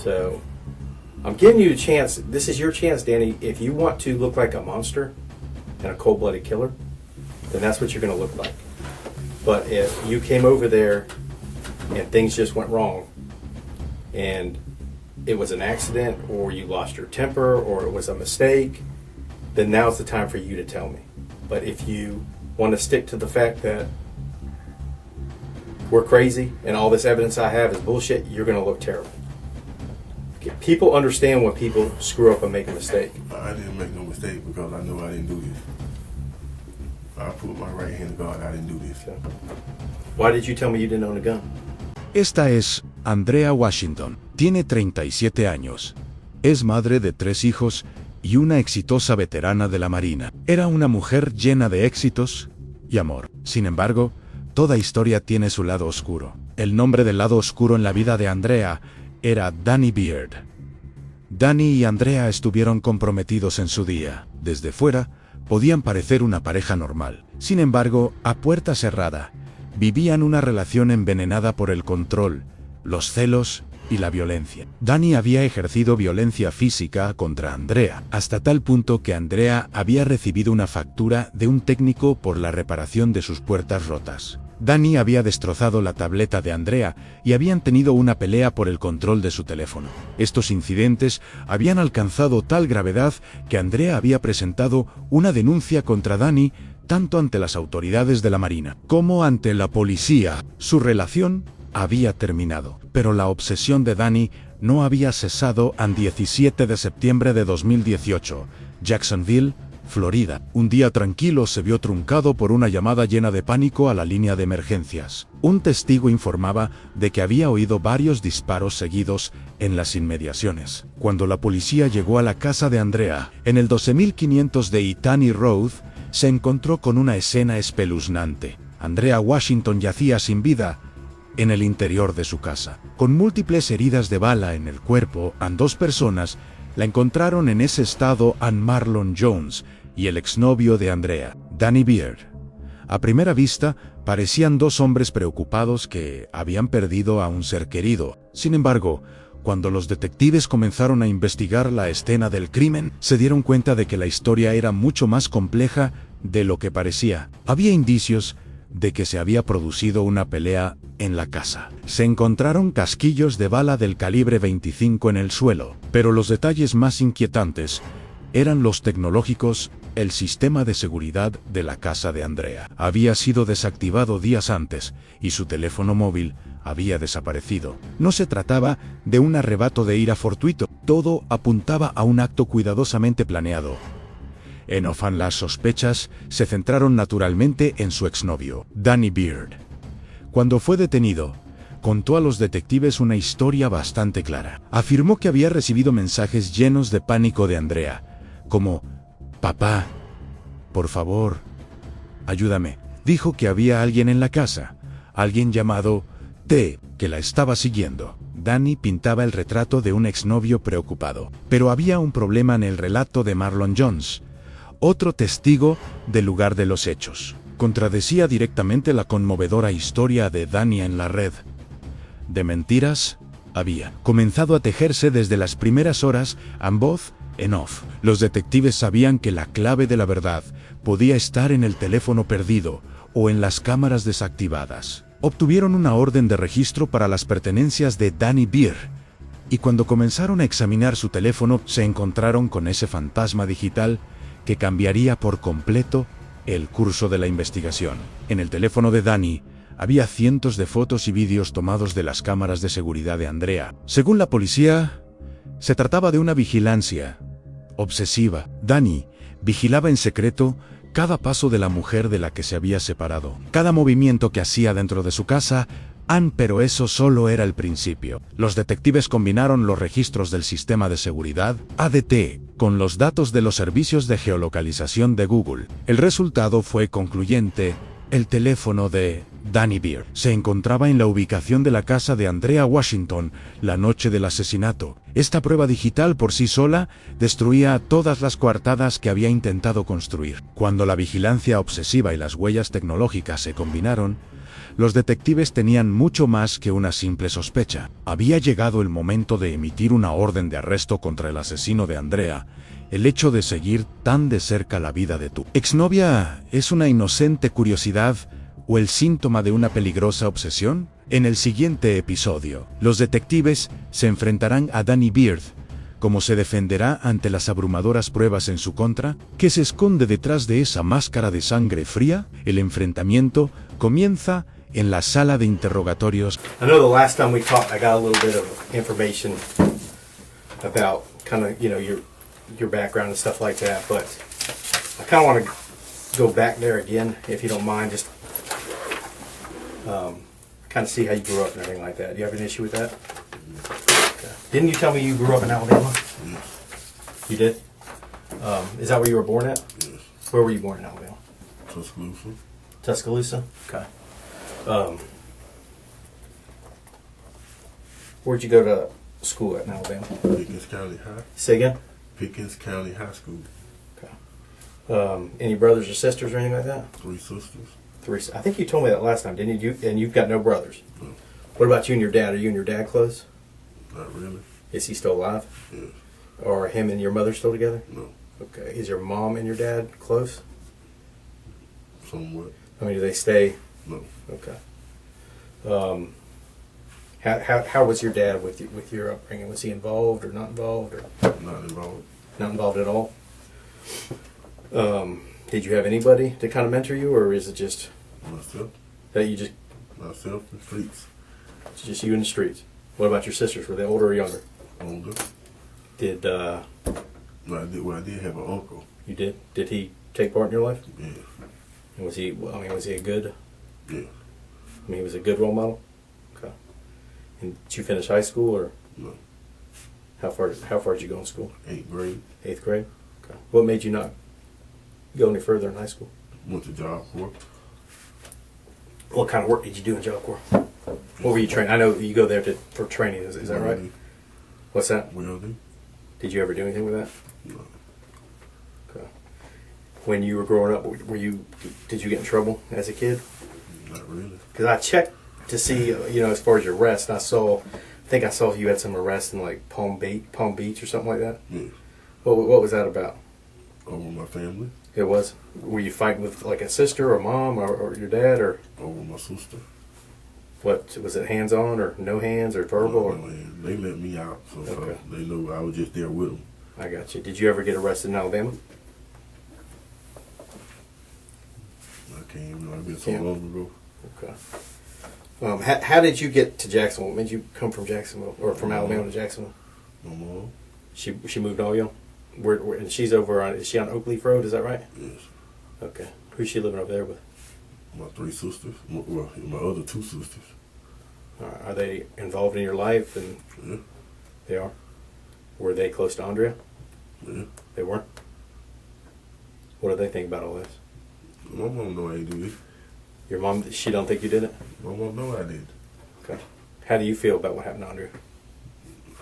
So I'm giving you a chance. This is your chance, Danny. If you want to look like a monster and a cold-blooded killer, then that's what you're going to look like. But if you came over there and things just went wrong and it was an accident or you lost your temper or it was a mistake, then now's the time for you to tell me. But if you want to stick to the fact that we're crazy and all this evidence I have is bullshit, you're going to look terrible. People understand when people screw up and make a mistake. I didn't make no mistake because I know I didn't do this. I put my right hand to God, I didn't do this. So, why did you tell me you didn't own a gun? Esta es Andrea Washington. Tiene 37 años. Es madre de 3 hijos y una exitosa veterana de la Marina. Era una mujer llena de éxitos y amor. Sin embargo, toda historia tiene su lado oscuro. El nombre del lado oscuro en la vida de Andrea era Danny Beard. Danny y Andrea estuvieron comprometidos en su día. Desde fuera, podían parecer una pareja normal. Sin embargo, a puerta cerrada, vivían una relación envenenada por el control, los celos y la violencia. Danny había ejercido violencia física contra Andrea, hasta tal punto que Andrea había recibido una factura de un técnico por la reparación de sus puertas rotas. Danny había destrozado la tableta de Andrea y habían tenido una pelea por el control de su teléfono. Estos incidentes habían alcanzado tal gravedad que Andrea había presentado una denuncia contra Danny tanto ante las autoridades de la Marina como ante la policía. Su relación había terminado, pero la obsesión de Danny no había cesado. El 17 de septiembre de 2018, Jacksonville, Florida. Un día tranquilo se vio truncado por una llamada llena de pánico a la línea de emergencias. Un testigo informaba de que había oído varios disparos seguidos en las inmediaciones. Cuando la policía llegó a la casa de Andrea, en el 12500 de Itani Road, se encontró con una escena espeluznante. Andrea Washington yacía sin vida en el interior de su casa, con múltiples heridas de bala en el cuerpo. Dos personas la encontraron en ese estado: Marlon Jones y el exnovio de Andrea, Danny Beard. A primera vista, parecían 2 hombres preocupados que habían perdido a un ser querido. Sin embargo, cuando los detectives comenzaron a investigar la escena del crimen, se dieron cuenta de que la historia era mucho más compleja de lo que parecía. Había indicios de que se había producido una pelea en la casa. Se encontraron casquillos de bala del calibre 25 en el suelo, pero los detalles más inquietantes eran los tecnológicos. El sistema de seguridad de la casa de Andrea había sido desactivado días antes y su teléfono móvil había desaparecido. No se trataba de un arrebato de ira fortuito, todo apuntaba a un acto cuidadosamente planeado. En Ofan, las sospechas se centraron naturalmente en su exnovio, Danny Beard. Cuando fue detenido, contó a los detectives una historia bastante clara. Afirmó que había recibido mensajes llenos de pánico de Andrea, como: «Papá, por favor, ayúdame». Dijo que había alguien en la casa, alguien llamado T, que la estaba siguiendo. Danny pintaba el retrato de un exnovio preocupado. Pero había un problema en el relato de Marlon Jones, otro testigo del lugar de los hechos. Contradecía directamente la conmovedora historia de Danny en la red de mentiras. Había comenzado a tejerse desde las primeras horas, en voz en off. Los detectives sabían que la clave de la verdad podía estar en el teléfono perdido o en las cámaras desactivadas. Obtuvieron una orden de registro para las pertenencias de Danny Beard, y cuando comenzaron a examinar su teléfono, se encontraron con ese fantasma digital que cambiaría por completo el curso de la investigación. En el teléfono de Danny había cientos de fotos y vídeos tomados de las cámaras de seguridad de Andrea. Según la policía, se trataba de una vigilancia obsesiva. Danny vigilaba en secreto cada paso de la mujer de la que se había separado, cada movimiento que hacía dentro de su casa. Pero eso solo era el principio. Los detectives combinaron los registros del sistema de seguridad, ADT, con los datos de los servicios de geolocalización de Google. El resultado fue concluyente. El teléfono de Danny Beard se encontraba en la ubicación de la casa de Andrea Washington la noche del asesinato. Esta prueba digital por sí sola destruía todas las coartadas que había intentado construir. Cuando la vigilancia obsesiva y las huellas tecnológicas se combinaron, Los detectives tenían mucho más que una simple sospecha. Había llegado el momento de emitir una orden de arresto contra el asesino de Andrea. El hecho de seguir tan de cerca la vida de tu exnovia es una inocente curiosidad o el síntoma de una peligrosa obsesión. En el siguiente episodio, los detectives se enfrentarán a Danny Beard. ¿Cómo se defenderá ante las abrumadoras pruebas en su contra? ¿Qué se esconde detrás de esa máscara de sangre fría? El enfrentamiento comienza en la sala de interrogatorios. I know the last time we talked, I got a little bit of information about kind of, your background and stuff like that, but I kind of want to go back there again, if you don't mind, just kind of see how you grew up and everything like that. Do you have an issue with that? Okay. Didn't you tell me you grew up in Alabama? Yes. You did? Is that where you were born at? Yes. Where were you born in Alabama? Tuscaloosa. Tuscaloosa? Okay. Where'd you go to school at in Alabama? Pickens County High. Say again? Pickens County High School. Okay. Any brothers or sisters or anything like that? 3 sisters. 3. I think you told me that last time, didn't you? And you've got no brothers. No. What about you and your dad? Are you and your dad close? Not really. Is he still alive? Yes. Or are him and your mother still together? No. Okay. Is your mom and your dad close? Somewhat. I mean, do they stay? No. Okay. How was your dad with your upbringing? Was he involved or not involved or Not involved. not involved at all? Did you have anybody to kind of mentor you, or is it just Myself. that you just Myself and streets. it's just you in the streets? What about your sisters? Were they older or younger? Older. Did I did have an uncle. you did he take part in your life? Yeah. And was he? I mean, was he a good? Yeah. I mean, he was a good role model. Okay. And did you finish high school, or No. how far did you go in school? 8th grade. 8th grade. Okay. What made you not go any further in high school? Went to Job Corps. What kind of work did you do in Job Corps? What were you trained? I know you go there for training. Is that right? Welding. What's that? Welding. Did you ever do anything with that? No. Okay. When you were growing up, did you get in trouble as a kid? Not really. Because I checked to see, as far as your arrest, I think I saw you had some arrests in like Palm Beach or something like that. Yeah. What was that about? Over my family. It was. Were you fighting with like a sister or mom or your dad, or Over my sister. what was it? Hands on or no hands or verbal? Or? And they let me out, so Okay. they know I was just there with them. I got you. Did you ever get arrested in Alabama? I can't even know. It's been so Can't. long ago. Okay. How did you get to Jacksonville? When did you come from Jacksonville or from Alabama to Jacksonville? My mom. She moved all you. And she's over on. Is she on Oak Leaf Road? Is that right? Yes. Okay. Who's she living over there with? My 3 sisters. Well, my other 2 sisters. Are they involved in your life? And Yeah. they are. Were they close to Andrea? Yeah. They weren't. What do they think about all this? My mom know I ain't do this. Your mom, she don't think you did it? My mom know I did. Okay. How do you feel about what happened to Andrea?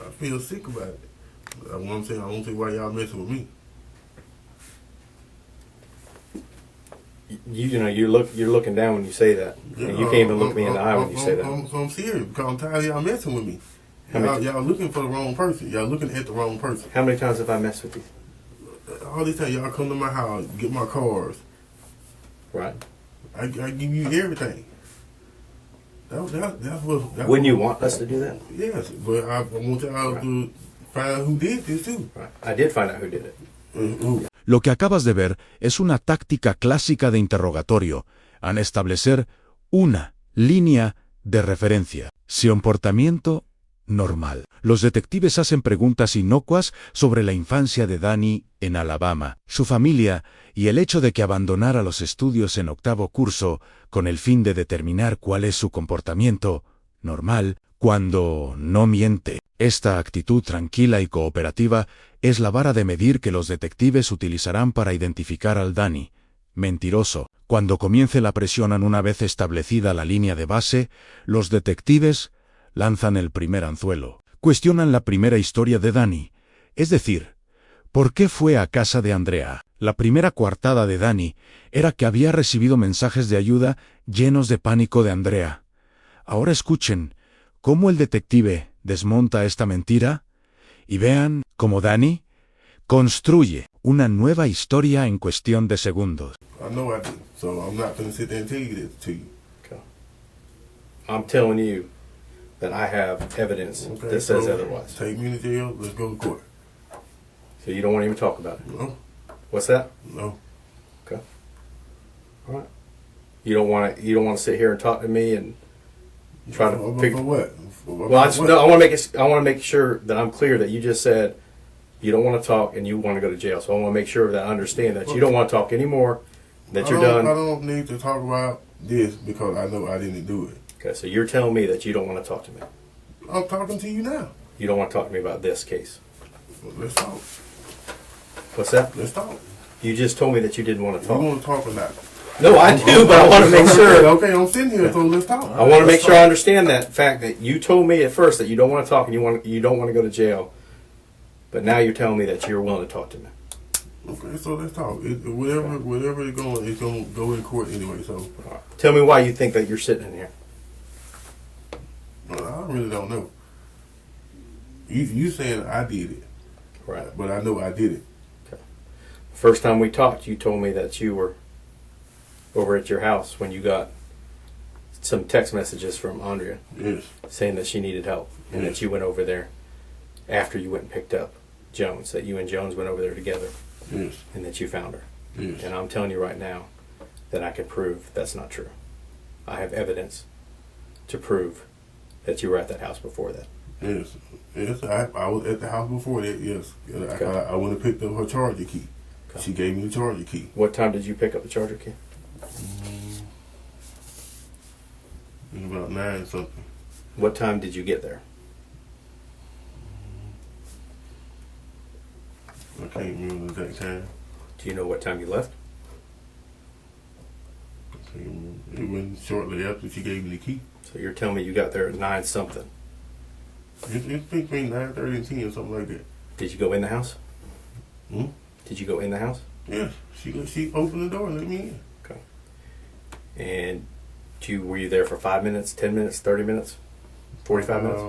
I feel sick about it. That's what I'm saying. I don't see why y'all messing with me. You're looking down when you say that. You can't even look me in the eye when you say that. I'm serious because I'm tired of y'all messing with me. How many- Y'all looking for the wrong person. Y'all looking at the wrong person. How many times have I messed with you? All this time y'all come to my house, get my cars. Right. I give you everything. That's what. Wouldn't you want us to do that? Yes, but I want y'all to find who did this too. Right. I did find out who did it. Who? Lo que acabas de ver es una táctica clásica de interrogatorio, al establecer una línea de referencia. Su comportamiento normal. Los detectives hacen preguntas inocuas sobre la infancia de Danny en Alabama, su familia y el hecho de que abandonara los estudios en 8º curso con el fin de determinar cuál es su comportamiento normal cuando no miente. Esta actitud tranquila y cooperativa es la vara de medir que los detectives utilizarán para identificar al Danny mentiroso. Cuando comience la presión una vez establecida la línea de base, los detectives lanzan el primer anzuelo. Cuestionan la primera historia de Danny, es decir, ¿por qué fue a casa de Andrea? La primera coartada de Danny era que había recibido mensajes de ayuda llenos de pánico de Andrea. Ahora escuchen cómo el detective desmonta esta mentira y vean cómo Danny construye una nueva historia en cuestión de segundos. I know I didn't, so I'm not going to sit there and tell you this to you. Okay. I'm telling you that I have evidence Okay, that says so otherwise. Take me to jail. Let's go to court. So you don't want to even talk about it. No, What's that? no. Okay. All right. You don't want to sit here and talk to me and try to For figure. what? Well, I want to make sure that I'm clear that you just said you don't want to talk and you want to go to jail. So I want to make sure that I understand that you don't want to talk anymore. That you're done. I don't need to talk about this because I know I didn't do it. Okay. So you're telling me that you don't want to talk to me. I'm talking to you now. You don't want to talk to me about this case. Well, let's talk. What's that? Let's talk. You just told me that you didn't want to You talk. want to talk or not? No, I do, but I want to make sure. Okay, I'm sitting here, so let's talk. I want to make sure I understand that fact that you told me at first that you don't want to talk and you don't want to go to jail, but now you're telling me that you're willing to talk to me. Okay, so let's talk. Whatever it's going to go in court anyway. So All right. Tell me why you think that you're sitting in here. well, I really don't know. You saying I did it, Right. but I know I did it. First time we talked, you told me that you were over at your house when you got some text messages from Andrea Yes, saying that she needed help and Yes. that you went over there after you went and picked up Jones, that you and Jones went over there together yes, and that you found her. yes. And I'm telling you right now that I can prove that's not true. I have evidence to prove that you were at that house before that. Yes, yes. I was at the house before that. Yes, Okay. I went and picked up her charger key. Okay. She gave me the charger key. What time did you pick up the charger key? It was about 9 something. What time did you get there? I can't remember the exact time. Do you know what time you left? I can't remember. It went shortly after she gave me the key. So you're telling me you got there at 9 something. It's between 9:30 and 10 or something like that. Did you go in the house? Hmm? Did you go in the house? Yes, she opened the door and let me in. Okay. And were you there for 5 minutes, 10 minutes, 30 minutes, 45 minutes?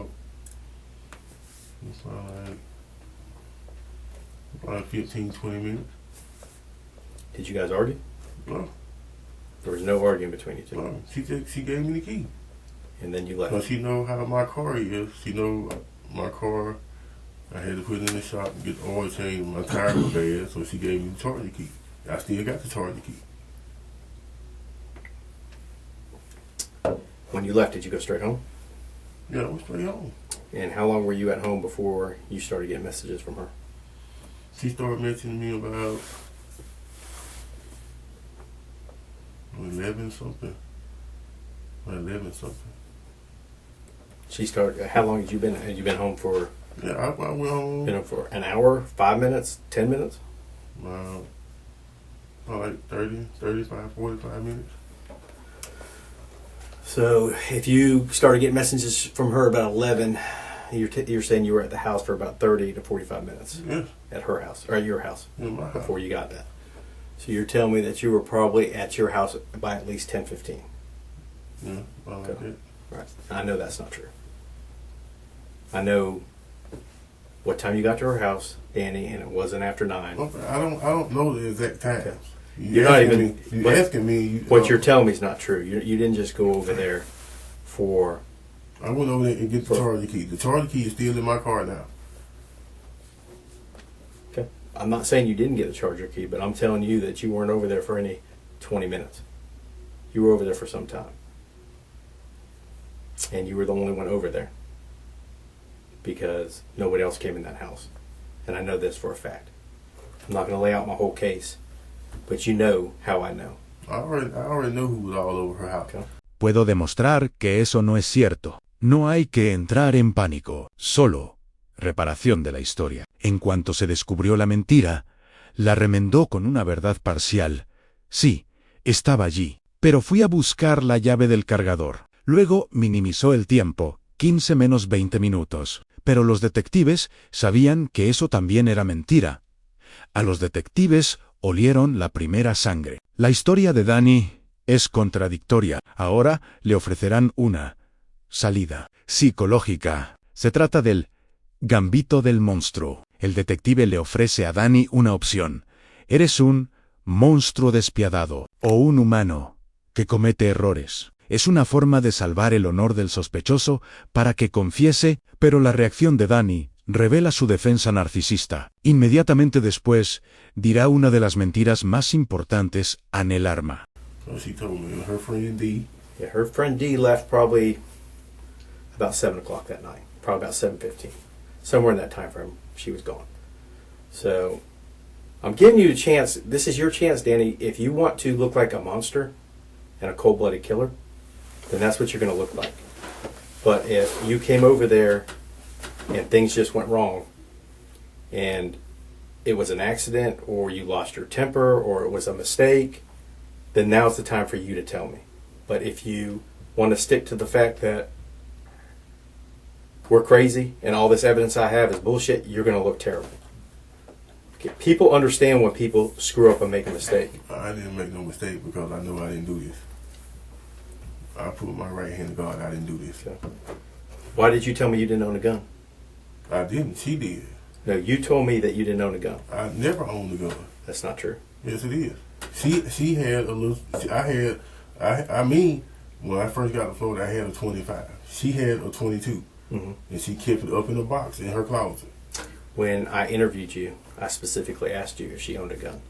It's about 15, 20 minutes. Did you guys argue? No, There was no arguing between you two. no. She gave me the key. And then you left. But she know how my car is. She know my car. I had to put it in the shop and get the oil change. My tire was bad, so she gave me the charger key. I still got the charger key. When you left, did you go straight home? Yeah, I was straight home. And how long were you at home before you started getting messages from her? She started mentioning me about 11 something. 11 something. How long had you been home for? Yeah, I went home. Been home for an hour, 5 minutes, 10 minutes? Like 30, 35, 45 minutes. So if you started getting messages from her about 11, you're saying you were at the house for about 30 to 45 minutes Yes, at her house, or at your house, in my house. before you got that. So you're telling me that you were probably at your house by at least 10:15. Yeah, about like Okay. that. Right. I know that's not true. I know what time you got to her house, Danny, and it wasn't after 9. Okay, I don't know the exact times. Okay. You You're not asking even- me, you what- asking me. What you're telling me is not true. You didn't just go over there for... I went over there and get the For- charger key. The charger key is still in my car now. Okay. I'm not saying you didn't get the charger key, but I'm telling you that you weren't over there for any 20 minutes. You were over there for some time. And you were the only one over there. Because nobody else came in that house. And I know this for a fact. I'm not going to lay out my whole case, but you know how I know. I already know who was all over her house. Okay. Puedo demostrar que eso no es cierto. No hay que entrar en pánico, solo reparación de la historia. En cuanto se descubrió la mentira, la remendó con una verdad parcial. Sí, estaba allí, pero fui a buscar la llave del cargador. Luego minimizó el tiempo, 15 menos 20 minutos. Pero los detectives sabían que eso también era mentira. A los detectives olieron la primera sangre. La historia de Danny es contradictoria. Ahora le ofrecerán una salida psicológica. Se trata del gambito del monstruo. El detective le ofrece a Danny una opción. ¿Eres un monstruo despiadado o un humano que comete errores? Es una forma de salvar el honor del sospechoso para que confiese, pero la reacción de Danny revela su defensa narcisista. Inmediatamente después, dirá una de las mentiras más importantes en el arma. So she told me her friend D. Yeah, her friend D left probably about 7 o'clock that night. Probably about 7:15. Somewhere in that time frame, she was gone. So, I'm giving you a chance. This is your chance, Danny. If you want to look like a monster and a cold-blooded killer, then that's what you're going to look like. But if you came over there and things just went wrong, and it was an accident, or you lost your temper, or it was a mistake, then now's the time for you to tell me. But if you want to stick to the fact that we're crazy and all this evidence I have is bullshit, you're going to look terrible. Okay, people understand when people screw up and make a mistake. I didn't make no mistake because I know I didn't do this. I put my right hand to God, I didn't do this. So, why did you tell me you didn't own a gun? I didn't, she did. No, you told me that you didn't own a gun. I never owned a gun. That's not true. Yes, it is. She had a little, I mean, when I first got to Florida, I had a 25. She had a 22. Mm-hmm. And she kept it up in a box in her closet. When I interviewed you, I specifically asked you if she owned a gun.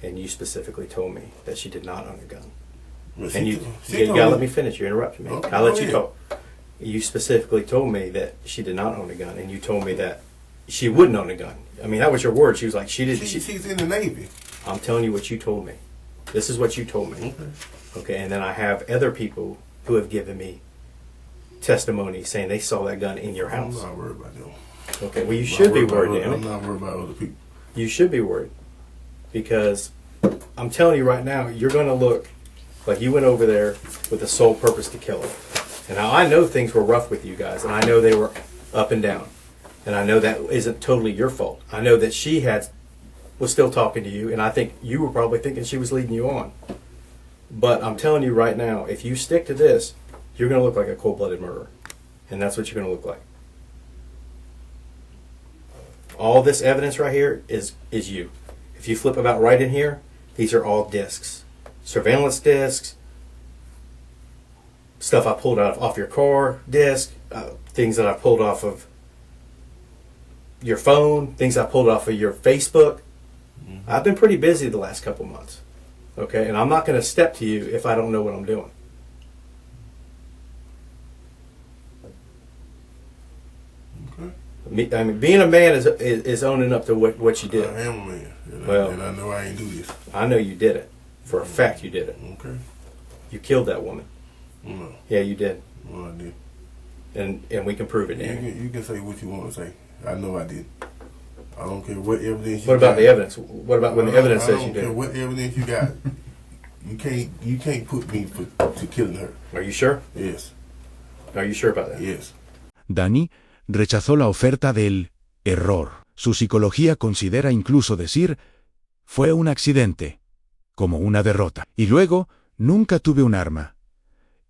And you specifically told me that she did not own a gun. But And you told gotta let me finish. You're interrupting me. Okay, I'll let go you ahead. talk. You specifically told me that she did not own a gun, and you told me that she wouldn't own a gun. I mean, that was your word. She was like, she didn't. She's in the Navy. I'm telling you what you told me. This is what you told me. Okay. Okay, and then I have other people who have given me testimony saying they saw that gun in your I'm house. not worried about them. Okay, well, you I'm should not be about worried, other- I'm Danny. not worried about other people. You should be worried. Because I'm telling you right now, you're going to look like you went over there with the sole purpose to kill her. And now I know things were rough with you guys, and I know they were up and down. And I know that isn't totally your fault. I know that she was still talking to you, and I think you were probably thinking she was leading you on. But I'm telling you right now, if you stick to this, you're going to look like a cold-blooded murderer. And that's what you're going to look like. All this evidence right here is you. If you flip about right in here, these are all discs. Surveillance discs, stuff I pulled off your car disc, things that I pulled off of your phone, things I pulled off of your Facebook. Mm-hmm. I've been pretty busy the last couple months. Okay, and I'm not going to step to you if I don't know what I'm doing. Okay. I mean, being a man is owning up to what you did. I am a man. And, Well- and I know I ain't do this. I know you did it. For a fact you did it. Okay. You killed that woman. No. Yeah, you did. No, I did. And we can prove it, Danny. You can say what you want to say. I know I did. I don't care what evidence you What about got. the evidence? What about when the evidence says you I don't care did? what evidence you got. You can't put me to killing her. Are you sure? Yes. Are you sure about that? Yes. Danny rechazó la oferta del error. Su psicología considera incluso decir, fue un accidente, como una derrota. Y luego, nunca tuve un arma.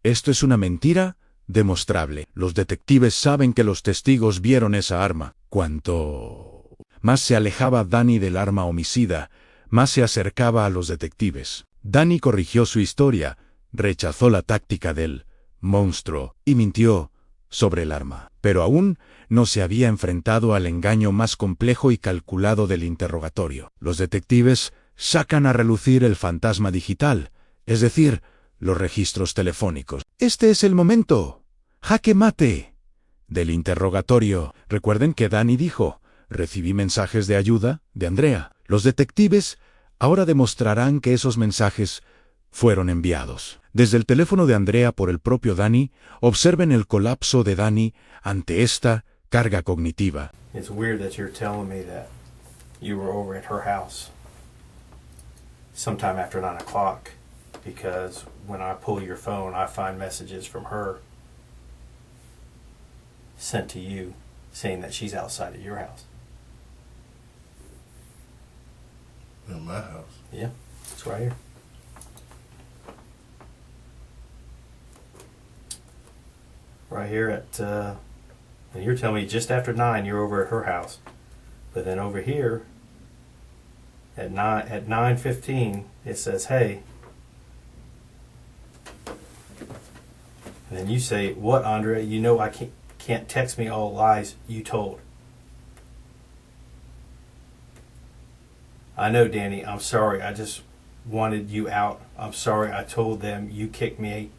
Esto es una mentira demostrable. Los detectives saben que los testigos vieron esa arma. Cuanto más se alejaba Danny del arma homicida, más se acercaba a los detectives. Danny corrigió su historia, rechazó la táctica del monstruo y mintió sobre el arma. Pero aún no se había enfrentado al engaño más complejo y calculado del interrogatorio. Los detectives sacan a relucir el fantasma digital, es decir, los registros telefónicos. Este es el momento. Jaque mate. Del interrogatorio. Recuerden que Danny dijo, recibí mensajes de ayuda de Andrea. Los detectives ahora demostrarán que esos mensajes fueron enviados. Desde el teléfono de Andrea por el propio Danny, observen el colapso de Danny ante esta carga cognitiva. It's weird that you're telling me that you were over at her house sometime after 9 o'clock, because when I pull your phone, I find messages from her sent to you saying that she's outside of your house. In my house. Yeah, it's right here. right here at, and you're telling me just after 9 you're over at her house. But then over here at 9:15 it says, hey. And then you say, what, Andrea? You know I can't text me all lies you told. I know, Danny, I'm sorry. I just wanted you out. I'm sorry I told them you kicked me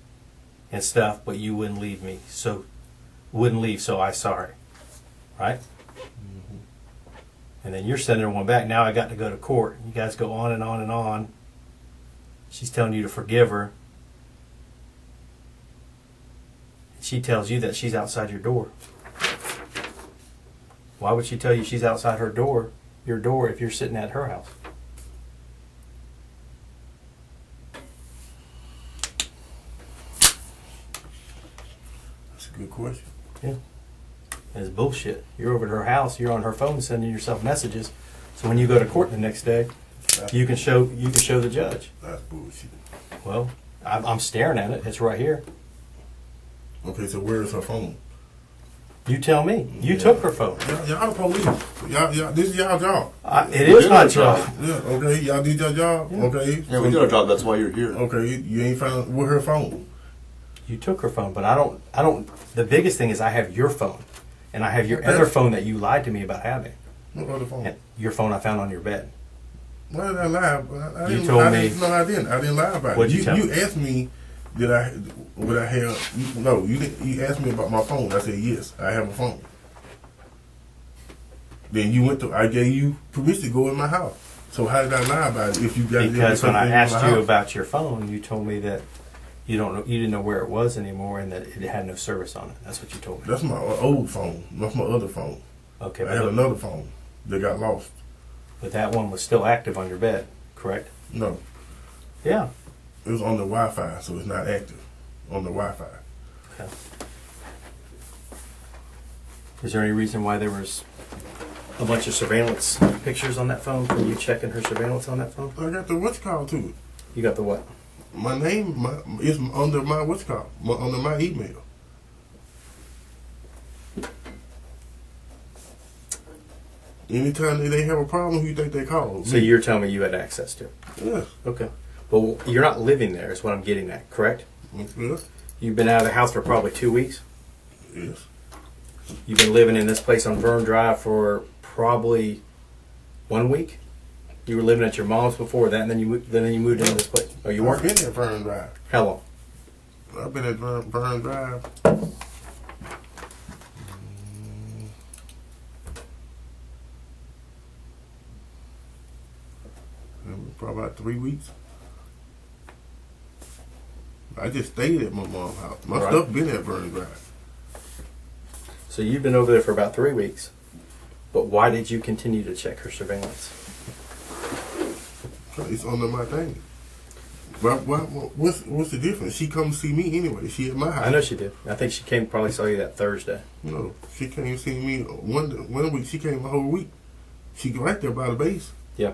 and stuff, but you wouldn't leave me. So I'm sorry. Right? Mm-hmm. And then you're sending her one back. Now I got to go to court. You guys go on and on and on. She's telling you to forgive her. She tells you that she's outside your door. Why would she tell you she's outside her door, your door, if you're sitting at her house? That's a good question. Yeah. It's bullshit. You're over at her house, you're on her phone sending yourself messages. So when you go to court the next day, you can show the judge. That's bullshit. Well, I'm staring at it. It's right here. Okay, so where is her phone? You tell me. You took her phone. Y'all the police. Y'all, this is y'all job. It is my job. Yeah, okay, y'all did your job. Yeah. Okay. Yeah, we did our job. That's why you're here. Okay, you ain't found with her phone. You took her phone, but I don't. The biggest thing is I have your phone, and I have your other phone that you lied to me about having. What other phone? And your phone I found on your bed. Why did I lie? You told me. No, I didn't. I didn't lie about What'd it. you tell me? You asked me, would I have? No, you didn't. You asked me about my phone. I said yes, I have a phone. Then you went to. I gave you permission to go in my house. So how did I lie about it? If you got Because when I asked you house? about your phone, you told me that you didn't know where it was anymore, and that it had no service on it. That's what you told me. That's my old phone. That's my other phone. Okay, I had another phone that got lost. but that one was still active on your bed, correct? No, Yeah. it was on the Wi-Fi, so it's not active on the Wi-Fi. Okay. Is there any reason why there was a bunch of surveillance pictures on that phone? Can you checking her surveillance on that phone? I got the what's called too. You got the what? My name is under my what's called under my email. Anytime they have a problem, who you think they call? So you're telling me you had access to it? Yes. Okay. But you're not living there is what I'm getting at, correct? Yes. You've been out of the house for probably 2 weeks. Yes. You've been living in this place on Vern Drive for probably 1 week. You were living at your mom's before that, and then you moved into this place. Oh, you I've weren't? been at Vern Drive. How long? I've been at Vern Drive. Probably about 3 weeks. I just stayed at my mom's house. My Right. stuff been at Vern Drive. So you've been over there for about 3 weeks. But why did you continue to check her surveillance? It's under my thing. What's the difference? She come see me anyway. She at my house. I know she did. I think she probably saw you that Thursday. No, she came see me one week. She came a whole week. She right there by the base. Yeah.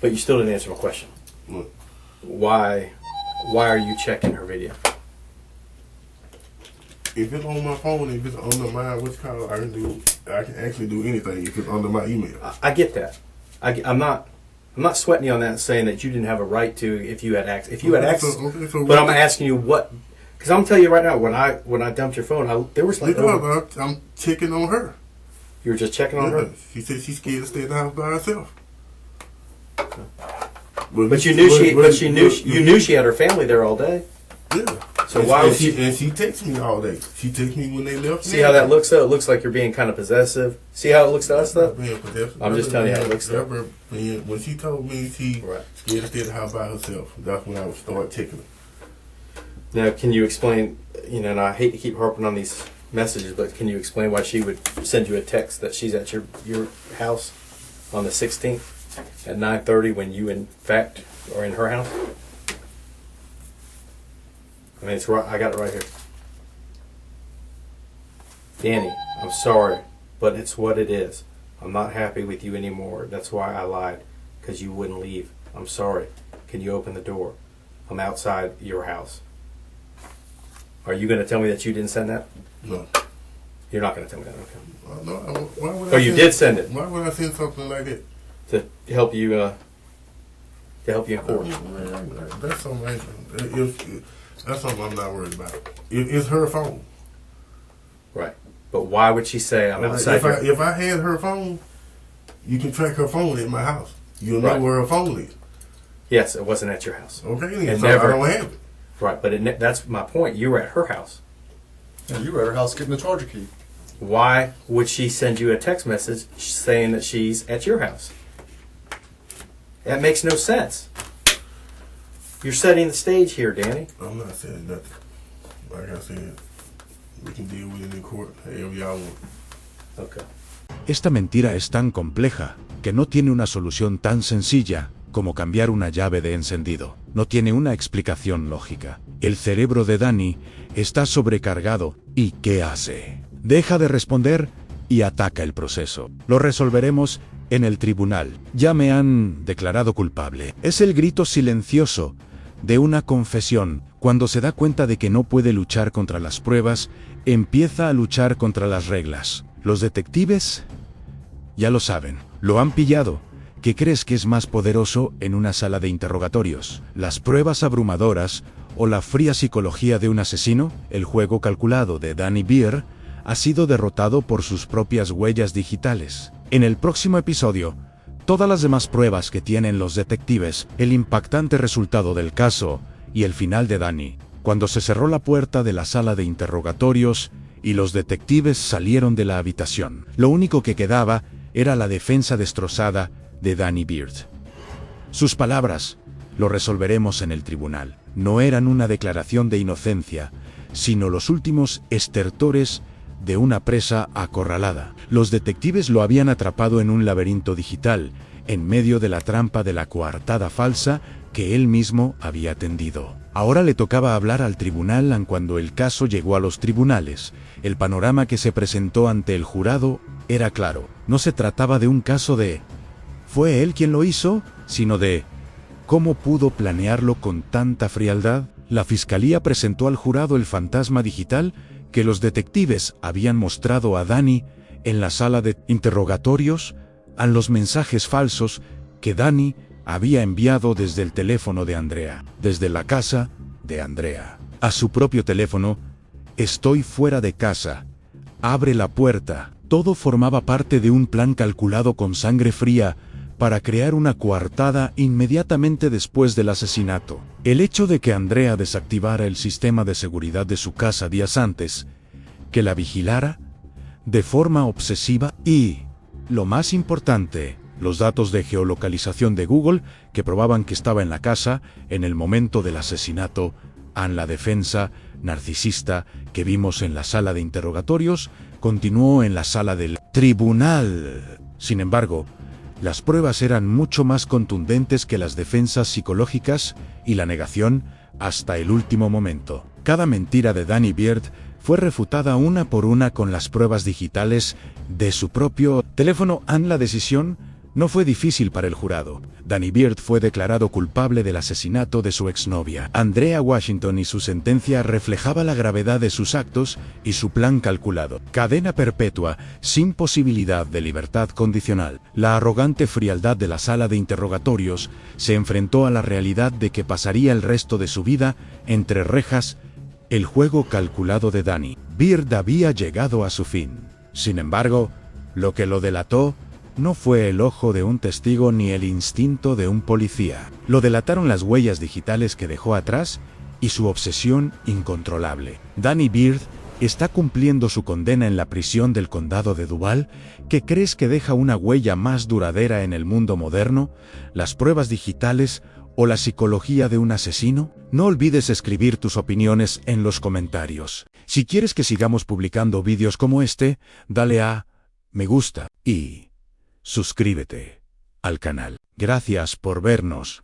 But you still didn't answer my question. What? Why are you checking her video? If it's on my phone, if it's under my what's called, I can actually do anything if it's under my email. I get that. I'm not sweating you on that and saying that you didn't have a right to if you had access. If you had access, but I'm asking you what, because I'm telling you right now, when I dumped your phone, there was like I'm checking on her. you were just checking on her. She said she's scared to stay in the house by herself. But you knew she had her family there all day. Yeah. So why would she? And she texts me all day. She texts me when they left. See how that looks though? It looks like you're being kind of possessive. See how it looks to us though? I'm just telling you how it looks though. When she told me she scared to stay in the house by herself, that's when I would start checking it. Now, can you explain? And I hate to keep harping on these messages, but can you explain why she would send you a text that she's at your house on the 16th at 9:30 when you in fact are in her house? I mean, it's right. I got it right here. Danny, I'm sorry, but it's what it is. I'm not happy with you anymore. That's why I lied, because you wouldn't leave. I'm sorry. Can you open the door? I'm outside your house. Are you going to tell me that you didn't send that? No. You're not going to tell me that, okay? No, why would Or you did send it Why would I send something like that? to help you in court. That's something. That's something I'm not worried about. It's her phone. Right. But why would she say I'm outside your... If I had her phone, you can track her phone at my house. You'll know Right. where her phone is. Yes, it wasn't at your house. Okay, And so never- I don't have it. Right, but that's my point. You were at her house. Yeah, you were at her house getting the charger key. Why would she send you a text message saying that she's at your house? That makes no sense. You're setting the stage here, Danny. I'm not saying nothing. Like I said, we can deal with it in court however y'all want. Okay. Esta mentira es tan compleja que no tiene una solución tan sencilla como cambiar una llave de encendido. No tiene una explicación lógica. El cerebro de Danny está sobrecargado. ¿Y qué hace? Deja de responder y ataca el proceso. Lo resolveremos en el tribunal. Ya me han declarado culpable. Es el grito silencioso de una confesión. Cuando se da cuenta de que no puede luchar contra las pruebas, empieza a luchar contra las reglas. Los detectives ya lo saben. Lo han pillado. ¿Qué crees que es más poderoso en una sala de interrogatorios? ¿Las pruebas abrumadoras o la fría psicología de un asesino? El juego calculado de Danny Beer ha sido derrotado por sus propias huellas digitales. En el próximo episodio, todas las demás pruebas que tienen los detectives, el impactante resultado del caso y el final de Danny, cuando se cerró la puerta de la sala de interrogatorios y los detectives salieron de la habitación. Lo único que quedaba era la defensa destrozada de Danny Beard. Sus palabras, lo resolveremos en el tribunal, no eran una declaración de inocencia, sino los últimos estertores de una presa acorralada. Los detectives lo habían atrapado en un laberinto digital, en medio de la trampa de la coartada falsa que él mismo había tendido. Ahora le tocaba hablar al tribunal. Cuando el caso llegó a los tribunales, el panorama que se presentó ante el jurado era claro. No se trataba de un caso de ¿fue él quien lo hizo?, sino de ¿cómo pudo planearlo con tanta frialdad? La fiscalía presentó al jurado el fantasma digital que los detectives habían mostrado a Danny en la sala de interrogatorios, a los mensajes falsos que Danny había enviado desde el teléfono de Andrea, desde la casa de Andrea, a su propio teléfono. Estoy fuera de casa. Abre la puerta. Todo formaba parte de un plan calculado con sangre fría para crear una coartada inmediatamente después del asesinato. El hecho de que Andrea desactivara el sistema de seguridad de su casa días antes, que la vigilara de forma obsesiva y, lo más importante, los datos de geolocalización de Google que probaban que estaba en la casa en el momento del asesinato, en la defensa narcisista que vimos en la sala de interrogatorios, continuó en la sala del tribunal. Sin embargo, las pruebas eran mucho más contundentes que las defensas psicológicas y la negación hasta el último momento. Cada mentira de Danny Beard fue refutada una por una con las pruebas digitales de su propio teléfono. La decisión no fue difícil para el jurado. Danny Beard fue declarado culpable del asesinato de su exnovia, Andrea Washington, y su sentencia reflejaba la gravedad de sus actos y su plan calculado. Cadena perpetua, sin posibilidad de libertad condicional. La arrogante frialdad de la sala de interrogatorios se enfrentó a la realidad de que pasaría el resto de su vida entre rejas. El juego calculado de Danny Beard había llegado a su fin. Sin embargo, lo que lo delató no fue el ojo de un testigo ni el instinto de un policía. Lo delataron las huellas digitales que dejó atrás y su obsesión incontrolable. Danny Beard está cumpliendo su condena en la prisión del condado de Duval. ¿Qué crees que deja una huella más duradera en el mundo moderno? ¿Las pruebas digitales o la psicología de un asesino? No olvides escribir tus opiniones en los comentarios. Si quieres que sigamos publicando vídeos como este, dale a me gusta y suscríbete al canal. Gracias por vernos.